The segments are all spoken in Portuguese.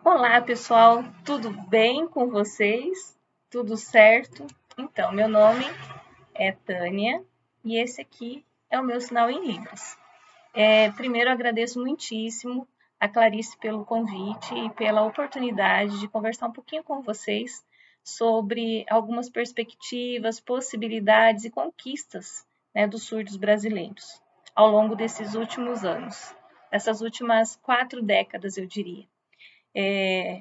Olá, pessoal, tudo bem com vocês? Tudo certo? Então, meu nome é Tânia e esse aqui é o meu sinal em Libras. Primeiro, agradeço muitíssimo a Clarice pelo convite e pela oportunidade de conversar um pouquinho com vocês sobre algumas perspectivas, possibilidades e conquistas, né, dos surdos brasileiros ao longo desses últimos anos, essas últimas 4 décadas, eu diria.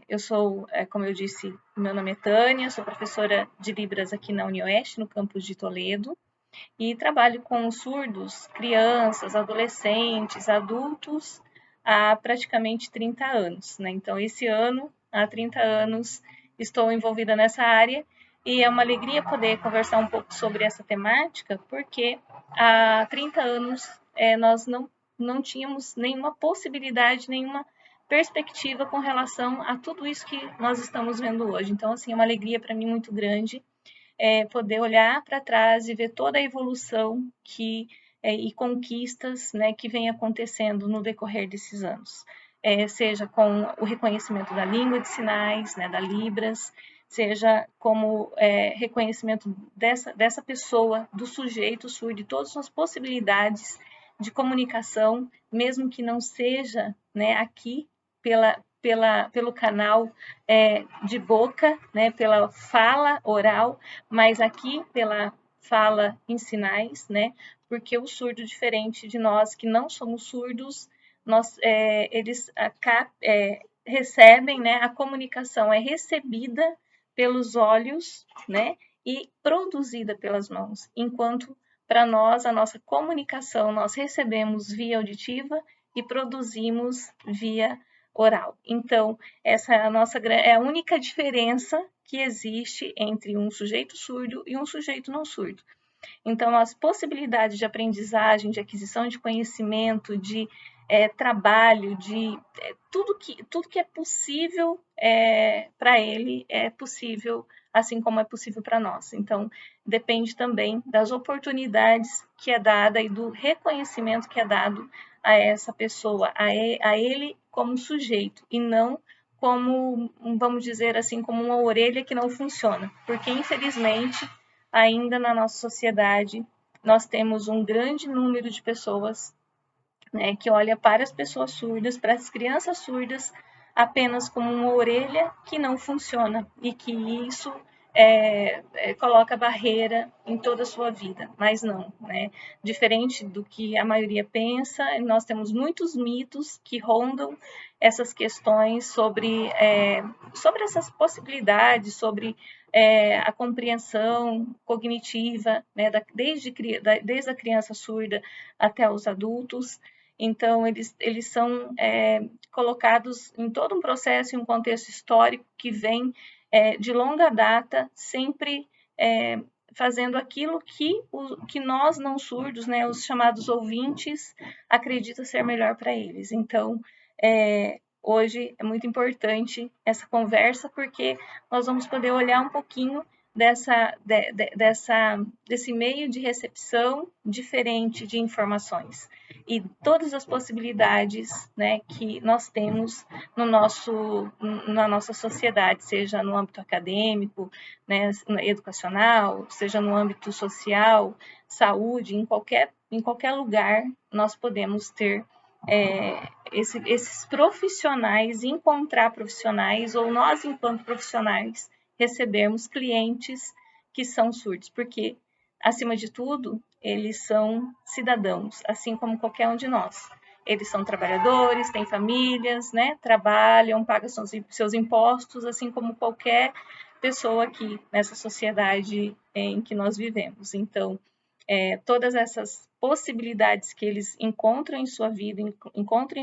Eu sou, como eu disse, meu nome é Tânia, sou professora de Libras aqui na UniOeste, no campus de Toledo, e trabalho com surdos, crianças, adolescentes, adultos há praticamente 30 anos, né? Então, esse ano, há 30 anos, estou envolvida nessa área e é uma alegria poder conversar um pouco sobre essa temática, porque há 30 anos nós não tínhamos nenhuma possibilidade, nenhuma perspectiva com relação a tudo isso que nós estamos vendo hoje. Então, assim, é uma alegria para mim muito grande poder olhar para trás e ver toda a evolução e conquistas, né, que vem acontecendo no decorrer desses anos. Seja com o reconhecimento da língua de sinais, né, da Libras, seja como reconhecimento dessa pessoa, do sujeito surdo, de todas as possibilidades de comunicação, mesmo que não seja, né, aqui pelo canal de boca, né, pela fala oral, mas aqui pela fala em sinais, né, porque o surdo, diferente de nós que não somos surdos, eles recebem, né, a comunicação é recebida pelos olhos, né, e produzida pelas mãos, enquanto para nós, a nossa comunicação, nós recebemos via auditiva e produzimos via oral. Então, essa é a única diferença que existe entre um sujeito surdo e um sujeito não surdo. Então, as possibilidades de aprendizagem, de aquisição de conhecimento, de trabalho, de tudo que é possível para ele é possível, assim como é possível para nós. Então, depende também das oportunidades que é dada e do reconhecimento que é dado a essa pessoa, a ele como sujeito, e não como, vamos dizer assim, como uma orelha que não funciona. Porque, infelizmente, ainda na nossa sociedade, nós temos um grande número de pessoas, né, que olha para as pessoas surdas, para as crianças surdas, apenas como uma orelha que não funciona e que isso coloca barreira em toda a sua vida, mas não, né? Diferente do que a maioria pensa, nós temos muitos mitos que rondam essas questões sobre essas possibilidades, sobre a compreensão cognitiva, né, desde a criança surda até os adultos. Então, eles são colocados em todo um processo, em um contexto histórico que vem de longa data, sempre fazendo aquilo que nós não surdos, né, os chamados ouvintes, acreditam ser melhor para eles. Então, hoje é muito importante essa conversa, porque nós vamos poder olhar um pouquinho desse meio de recepção diferente de informações e todas as possibilidades, né, que nós temos na nossa sociedade, seja no âmbito acadêmico, né, educacional, seja no âmbito social, saúde, em qualquer lugar nós podemos ter esses profissionais, encontrar profissionais, ou nós, enquanto profissionais, recebermos clientes que são surdos, porque, acima de tudo, eles são cidadãos, assim como qualquer um de nós. Eles são trabalhadores, têm famílias, né? Trabalham, pagam seus impostos, assim como qualquer pessoa aqui nessa sociedade em que nós vivemos. Então, todas essas possibilidades que eles encontram em sua vida, encontram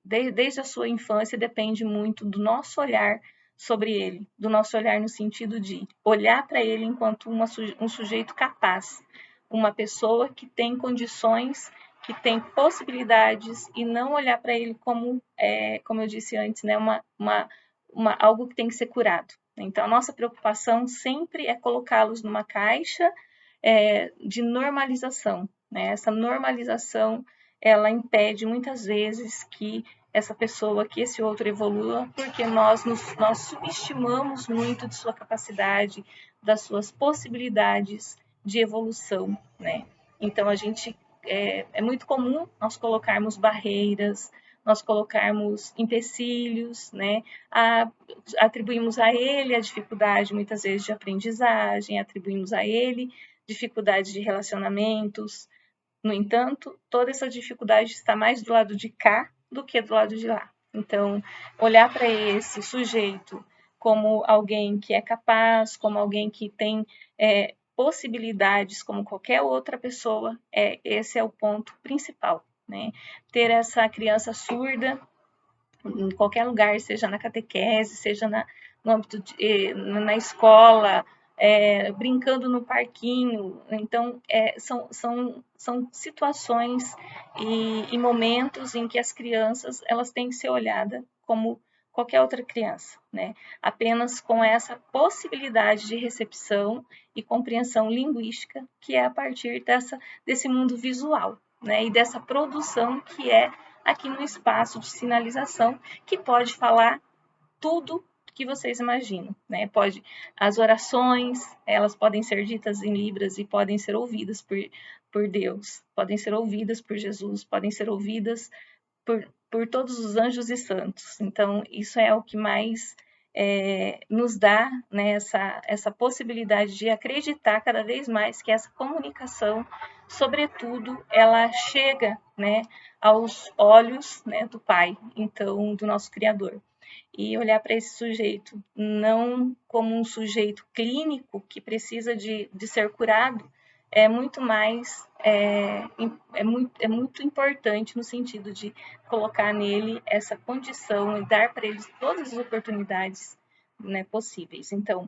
desde a sua infância, depende muito do nosso olhar sobre ele, do nosso olhar no sentido de olhar para ele enquanto um sujeito capaz, uma pessoa que tem condições, que tem possibilidades, e não olhar para ele como eu disse antes, né, algo que tem que ser curado. Então, a nossa preocupação sempre é colocá-los numa caixa de normalização, né? Essa normalização, ela impede muitas vezes que essa pessoa, que esse outro evolua, porque nós subestimamos muito de sua capacidade, das suas possibilidades de evolução, né? Então, é muito comum nós colocarmos barreiras, nós colocarmos empecilhos, né? Atribuímos a ele a dificuldade, muitas vezes, de aprendizagem, atribuímos a ele dificuldades de relacionamentos. No entanto, toda essa dificuldade está mais do lado de cá do que do lado de lá. Então, olhar para esse sujeito como alguém que é capaz, como alguém que tem possibilidades como qualquer outra pessoa, esse é o ponto principal, né? Ter essa criança surda em qualquer lugar, seja na catequese, seja no âmbito na escola, brincando no parquinho. Então, são situações e momentos em que as crianças elas têm que ser olhadas como qualquer outra criança, né? Apenas com essa possibilidade de recepção e compreensão linguística que é a partir desse mundo visual, né? E dessa produção que é aqui no espaço de sinalização, que pode falar tudo que vocês imaginam, né? As orações, elas podem ser ditas em Libras e podem ser ouvidas por Deus, podem ser ouvidas por Jesus, podem ser ouvidas por todos os anjos e santos. Então, isso é o que mais nos dá, né, essa possibilidade de acreditar cada vez mais que essa comunicação, sobretudo, ela chega, né, aos olhos, né, do Pai, então, do nosso Criador. E olhar para esse sujeito não como um sujeito clínico que precisa de ser curado, é muito mais, muito importante no sentido de colocar nele essa condição e dar para ele todas as oportunidades, né, possíveis. Então,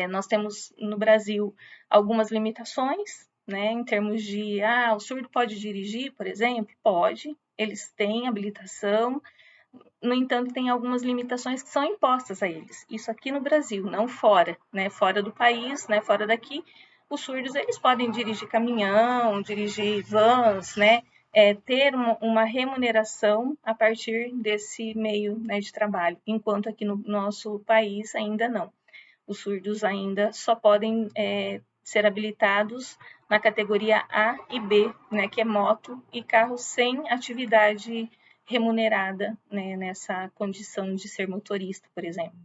nós temos no Brasil algumas limitações, né, em termos de, o surdo pode dirigir, por exemplo? Pode, eles têm habilitação. No entanto, tem algumas limitações que são impostas a eles. Isso aqui no Brasil, não fora, né? Fora do país, né? Fora daqui, os surdos eles podem dirigir caminhão, dirigir vans, né? Ter uma remuneração a partir desse meio, né, de trabalho, enquanto aqui no nosso país ainda não. Os surdos ainda só podem ser habilitados na categoria A e B, né, que é moto e carro sem atividade remunerada, né, nessa condição de ser motorista, por exemplo.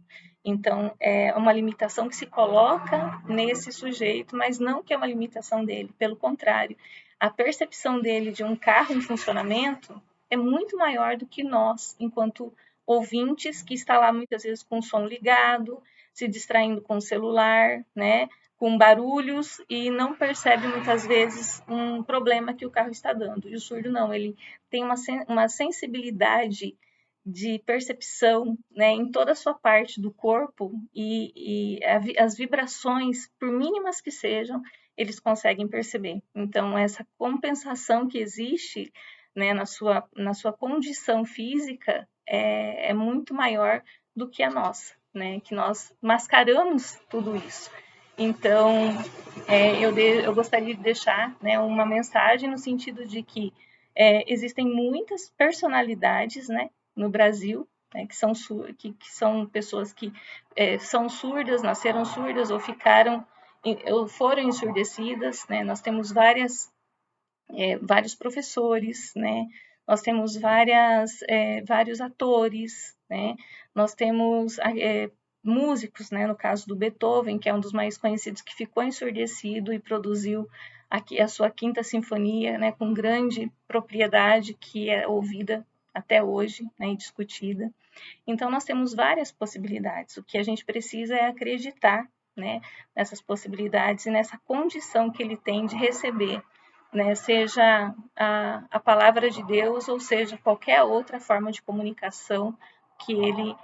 Então, é uma limitação que se coloca nesse sujeito, mas não que é uma limitação dele, pelo contrário, a percepção dele de um carro em funcionamento é muito maior do que nós, enquanto ouvintes, que está lá muitas vezes com o som ligado, se distraindo com o celular, né, com barulhos e não percebe muitas vezes um problema que o carro está dando. E o surdo não, ele tem uma sensibilidade de percepção, né, em toda a sua parte do corpo e as vibrações, por mínimas que sejam, eles conseguem perceber. Então, essa compensação que existe, né, na sua condição física é muito maior do que a nossa, né, que nós mascaramos tudo isso. Então, eu gostaria de deixar, né, uma mensagem no sentido de que existem muitas personalidades, né, no Brasil, né, que são pessoas que são surdas, nasceram surdas ou foram ensurdecidas, né? Nós temos vários professores, né? Nós temos vários atores, né? Nós temos músicos, né? No caso do Beethoven, que é um dos mais conhecidos, que ficou ensurdecido e produziu a sua Quinta Sinfonia, né? Com grande propriedade, que é ouvida até hoje, né? E discutida. Então, nós temos várias possibilidades. O que a gente precisa é acreditar, né? Nessas possibilidades e nessa condição que ele tem de receber, né, seja a palavra de Deus ou seja qualquer outra forma de comunicação que ele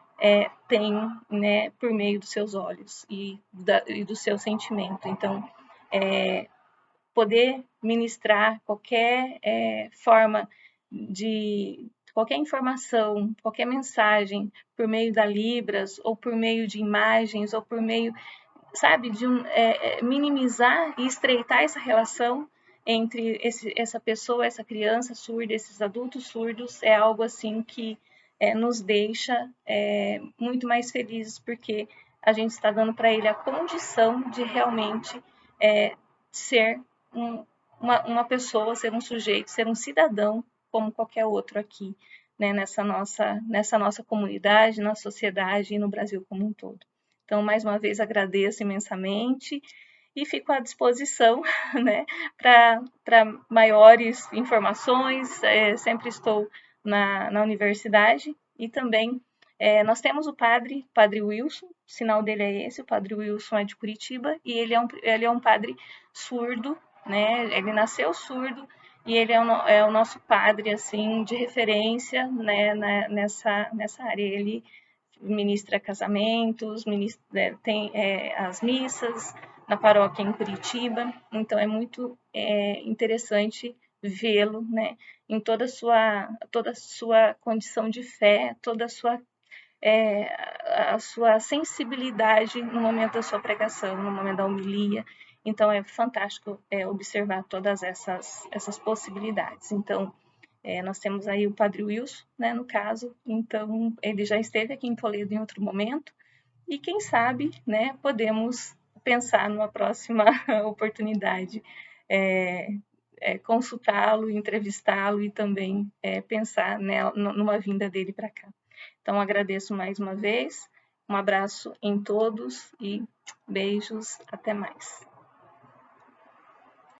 tem, né, por meio dos seus olhos e do seu sentimento. Então, poder ministrar qualquer forma de qualquer informação, qualquer mensagem por meio da Libras ou por meio de imagens ou por meio, sabe, de minimizar e estreitar essa relação entre essa pessoa, essa criança surda, esses adultos surdos, é algo assim que nos deixa muito mais felizes, porque a gente está dando para ele a condição de realmente ser uma pessoa, ser um sujeito, ser um cidadão como qualquer outro aqui, né, nessa nossa comunidade, na sociedade e no Brasil como um todo. Então, mais uma vez, agradeço imensamente e fico à disposição, né, para maiores informações. Sempre estou na universidade e também nós temos o padre Wilson, o sinal dele é esse, o padre Wilson é de Curitiba e ele é um padre surdo, né, ele nasceu surdo e ele é o nosso padre, assim, de referência, né, nessa área. Ele ministra casamentos, tem as missas na paróquia em Curitiba, então é muito interessante vê-lo, né, em toda a sua condição de fé, toda a sua sensibilidade no momento da sua pregação, no momento da homilia. Então é fantástico observar todas essas possibilidades. Então nós temos aí o Padre Wilson, né, no caso, então ele já esteve aqui em Toledo em outro momento, e quem sabe, né, podemos pensar numa próxima oportunidade, consultá-lo, entrevistá-lo e também pensar numa vinda dele para cá. Então agradeço mais uma vez, um abraço em todos e beijos, até mais.